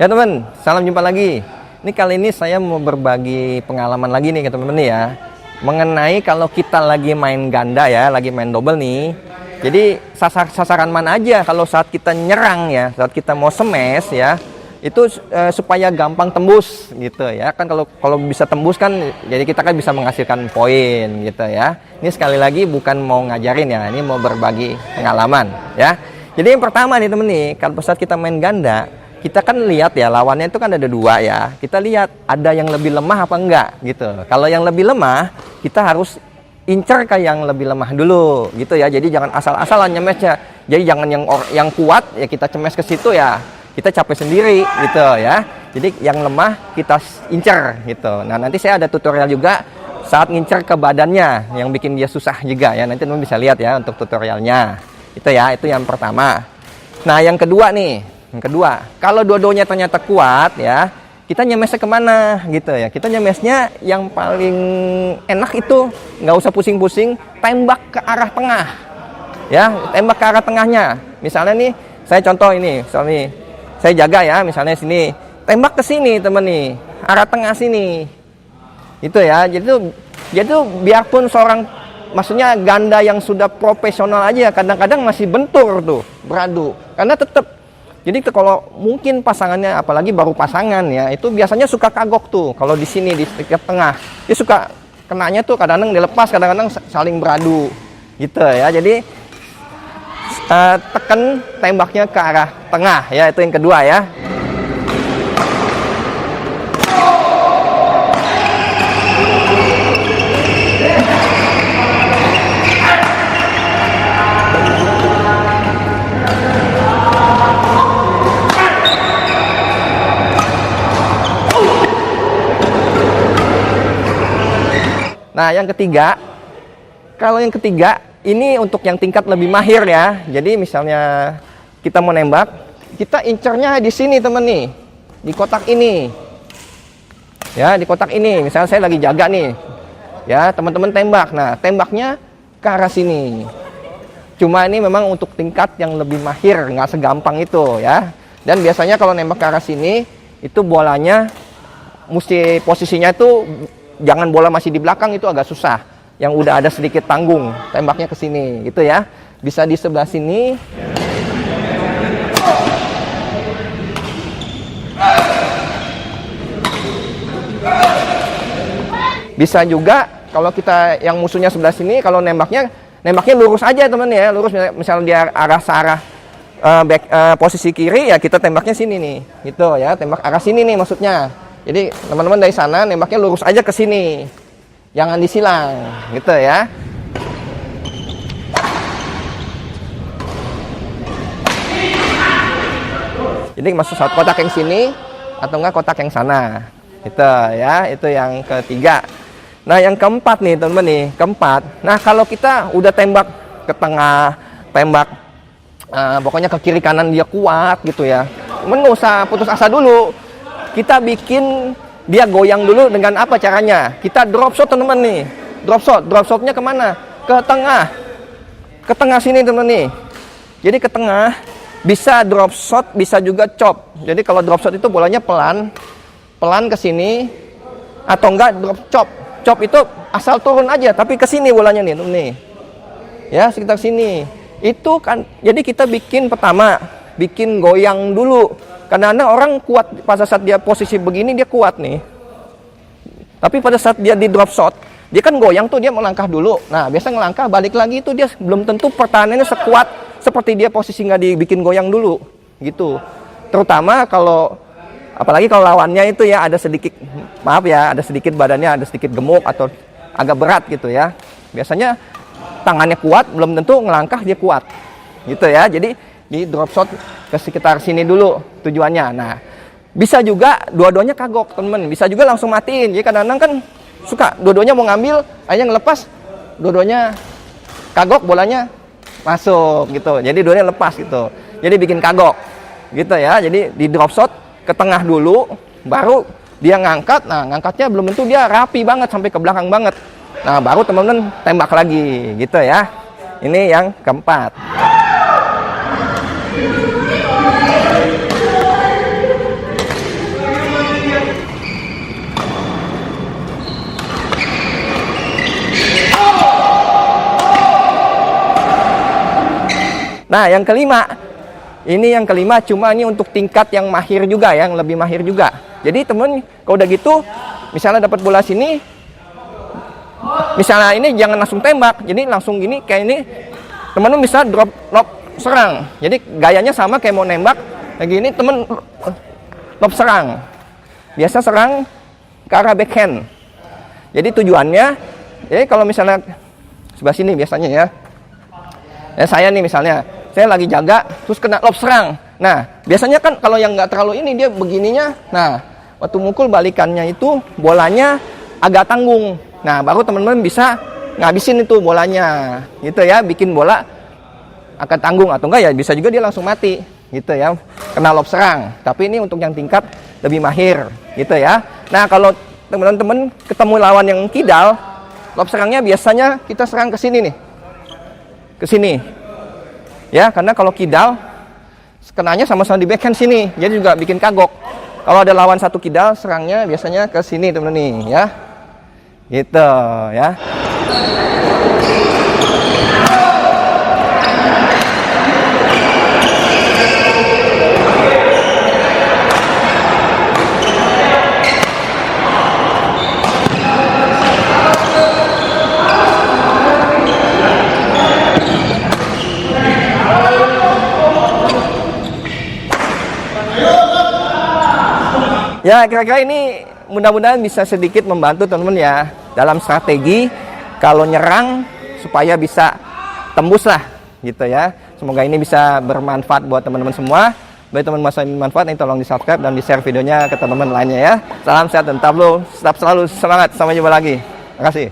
Ya teman, salam jumpa lagi. Ini kali ini saya mau berbagi pengalaman lagi nih ke teman-teman ya. Mengenai kalau kita lagi main ganda ya, lagi main double nih. Jadi sasaran mana aja kalau saat kita nyerang ya, saat kita mau smash ya, itu supaya gampang tembus gitu ya. Kan kalau bisa tembus kan jadi kita kan bisa menghasilkan poin gitu ya. Ini sekali lagi bukan mau ngajarin ya, ini mau berbagi pengalaman ya. Jadi yang pertama nih temen nih, kalau saat kita main ganda, kita kan lihat ya lawannya itu kan ada dua ya. Kita lihat ada yang lebih lemah apa enggak gitu. Kalau yang lebih lemah, kita harus incer ke yang lebih lemah dulu gitu ya. Jadi jangan asal-asalan nyemesnya. Jadi jangan yang kuat ya kita cemes ke situ ya. Kita capek sendiri gitu ya. Jadi yang lemah kita incer gitu. Nah, nanti saya ada tutorial juga saat ngincer ke badannya yang bikin dia susah juga ya. Nanti teman bisa lihat ya untuk tutorialnya. Itu ya, itu yang pertama. Nah, yang kedua nih. Yang kedua, kalau dua-duanya ternyata kuat ya, kita nyemesnya kemana gitu ya. Kita nyemesnya yang paling enak itu nggak usah pusing-pusing, tembak ke arah tengah. Ya, tembak ke arah tengahnya. Misalnya nih, saya contoh ini, misalnya nih, saya jaga ya, misalnya sini, tembak ke sini teman nih, arah tengah sini. Itu ya, jadi tuh biarpun seorang, maksudnya ganda yang sudah profesional aja, kadang-kadang masih bentur tuh, beradu. Karena tetap, jadi kalau mungkin pasangannya, apalagi baru pasangan ya, itu biasanya suka kagok tuh. Kalau di sini di setiap tengah, dia suka kenanya tuh kadang-kadang dilepas, kadang-kadang saling beradu, gitu ya. Jadi tekan tembaknya ke arah tengah ya, itu yang kedua ya. Nah, yang ketiga, kalau yang ketiga, ini untuk yang tingkat lebih mahir ya. Jadi misalnya kita mau nembak, kita incernya di sini temen nih, di kotak ini. Ya, di kotak ini. Misalnya saya lagi jaga nih, ya teman-teman tembak. Nah, tembaknya ke arah sini. Cuma ini memang untuk tingkat yang lebih mahir, nggak segampang itu ya. Dan biasanya kalau nembak ke arah sini, itu bolanya mesti posisinya itu jangan bola masih di belakang, itu agak susah. Yang udah ada sedikit tanggung, tembaknya ke sini gitu ya. Bisa di sebelah sini. Bisa juga kalau kita yang musuhnya sebelah sini, kalau nembaknya lurus aja teman ya, lurus. Misalnya dia arah searah posisi kiri ya, kita tembaknya sini nih gitu ya, tembak arah sini nih maksudnya. Jadi teman-teman dari sana nembaknya lurus aja ke sini, jangan disilang, gitu ya. Jadi masuk satu kotak yang sini atau enggak kotak yang sana, gitu ya. Itu yang ketiga. Nah, yang keempat nih teman-teman nih, keempat. Nah, kalau kita udah tembak ke tengah, tembak pokoknya ke kiri kanan dia kuat gitu ya. Nggak usah putus asa dulu. Kita bikin dia goyang dulu dengan apa caranya? Kita drop shot teman-teman nih. Drop shotnya kemana? Ke tengah sini teman-teman nih. Jadi ke tengah, bisa drop shot, bisa juga chop. Jadi kalau drop shot itu bolanya pelan ke sini, atau enggak drop chop. Chop itu asal turun aja, tapi ke sini bolanya nih teman-teman nih. Ya, sekitar sini. Itu kan, jadi kita bikin pertama, bikin goyang dulu. Kadang-kadang orang kuat pada saat dia posisi begini dia kuat nih. Tapi pada saat dia di drop shot, dia kan goyang tuh, dia melangkah dulu. Nah, biasa ngelangkah balik lagi itu dia belum tentu pertahanannya sekuat seperti dia posisi nggak dibikin goyang dulu gitu. Terutama kalau apalagi kalau lawannya itu ya ada sedikit, maaf ya, ada sedikit badannya ada sedikit gemuk atau agak berat gitu ya. Biasanya tangannya kuat belum tentu ngelangkah dia kuat. Gitu ya. Jadi di drop shot ke sekitar sini dulu tujuannya. Nah, bisa juga dua-duanya kagok temen, bisa juga langsung matiin. Jadi kadang-kadang kan suka dua-duanya mau ngambil, akhirnya ngelepas, dua-duanya kagok, bolanya masuk gitu. Jadi dua-duanya lepas gitu. Jadi bikin kagok gitu ya. Jadi di drop shot ke tengah dulu, baru dia ngangkat. Nah, ngangkatnya belum tentu dia rapi banget sampai ke belakang banget. Nah, baru teman-teman tembak lagi gitu ya. Ini yang keempat. Nah, yang kelima, ini yang kelima cuma ini untuk tingkat yang mahir juga, yang lebih mahir juga. Jadi temen kalau udah gitu, misalnya dapat bola sini, misalnya ini jangan langsung tembak, jadi langsung gini kayak ini, temen bisa drop lob serang. Jadi gayanya sama kayak mau nembak, kayak gini temen lob serang. Biasa serang ke arah backhand. Jadi tujuannya, jadi kalau misalnya sebelah sini biasanya ya, saya nih misalnya, saya lagi jaga, terus kena lob serang. Nah, biasanya kan kalau yang nggak terlalu ini dia begininya. Nah, waktu mukul balikannya itu bolanya agak tanggung. Nah, baru teman-teman bisa ngabisin itu bolanya, gitu ya, bikin bola akan tanggung atau enggak ya bisa juga dia langsung mati, gitu ya, kena lob serang. Tapi ini untuk yang tingkat lebih mahir, gitu ya. Nah, kalau teman-teman ketemu lawan yang kidal, lob serangnya biasanya kita serang ke sini nih, ke sini. Ya, karena kalau kidal kenanya sama-sama di backhand sini, jadi juga bikin kagok. Kalau ada lawan satu kidal, serangnya biasanya ke sini teman-teman nih, ya. Gitu, ya. Ya, kira-kira ini mudah-mudahan bisa sedikit membantu teman-teman ya dalam strategi kalau nyerang supaya bisa tembus lah, gitu ya. Semoga ini bisa bermanfaat buat teman-teman semua. Bagi teman-teman masa manfaat ini tolong di-subscribe dan di-share videonya ke teman-teman lainnya ya. Salam sehat dan tetap selalu semangat. Sampai jumpa lagi. Terima kasih.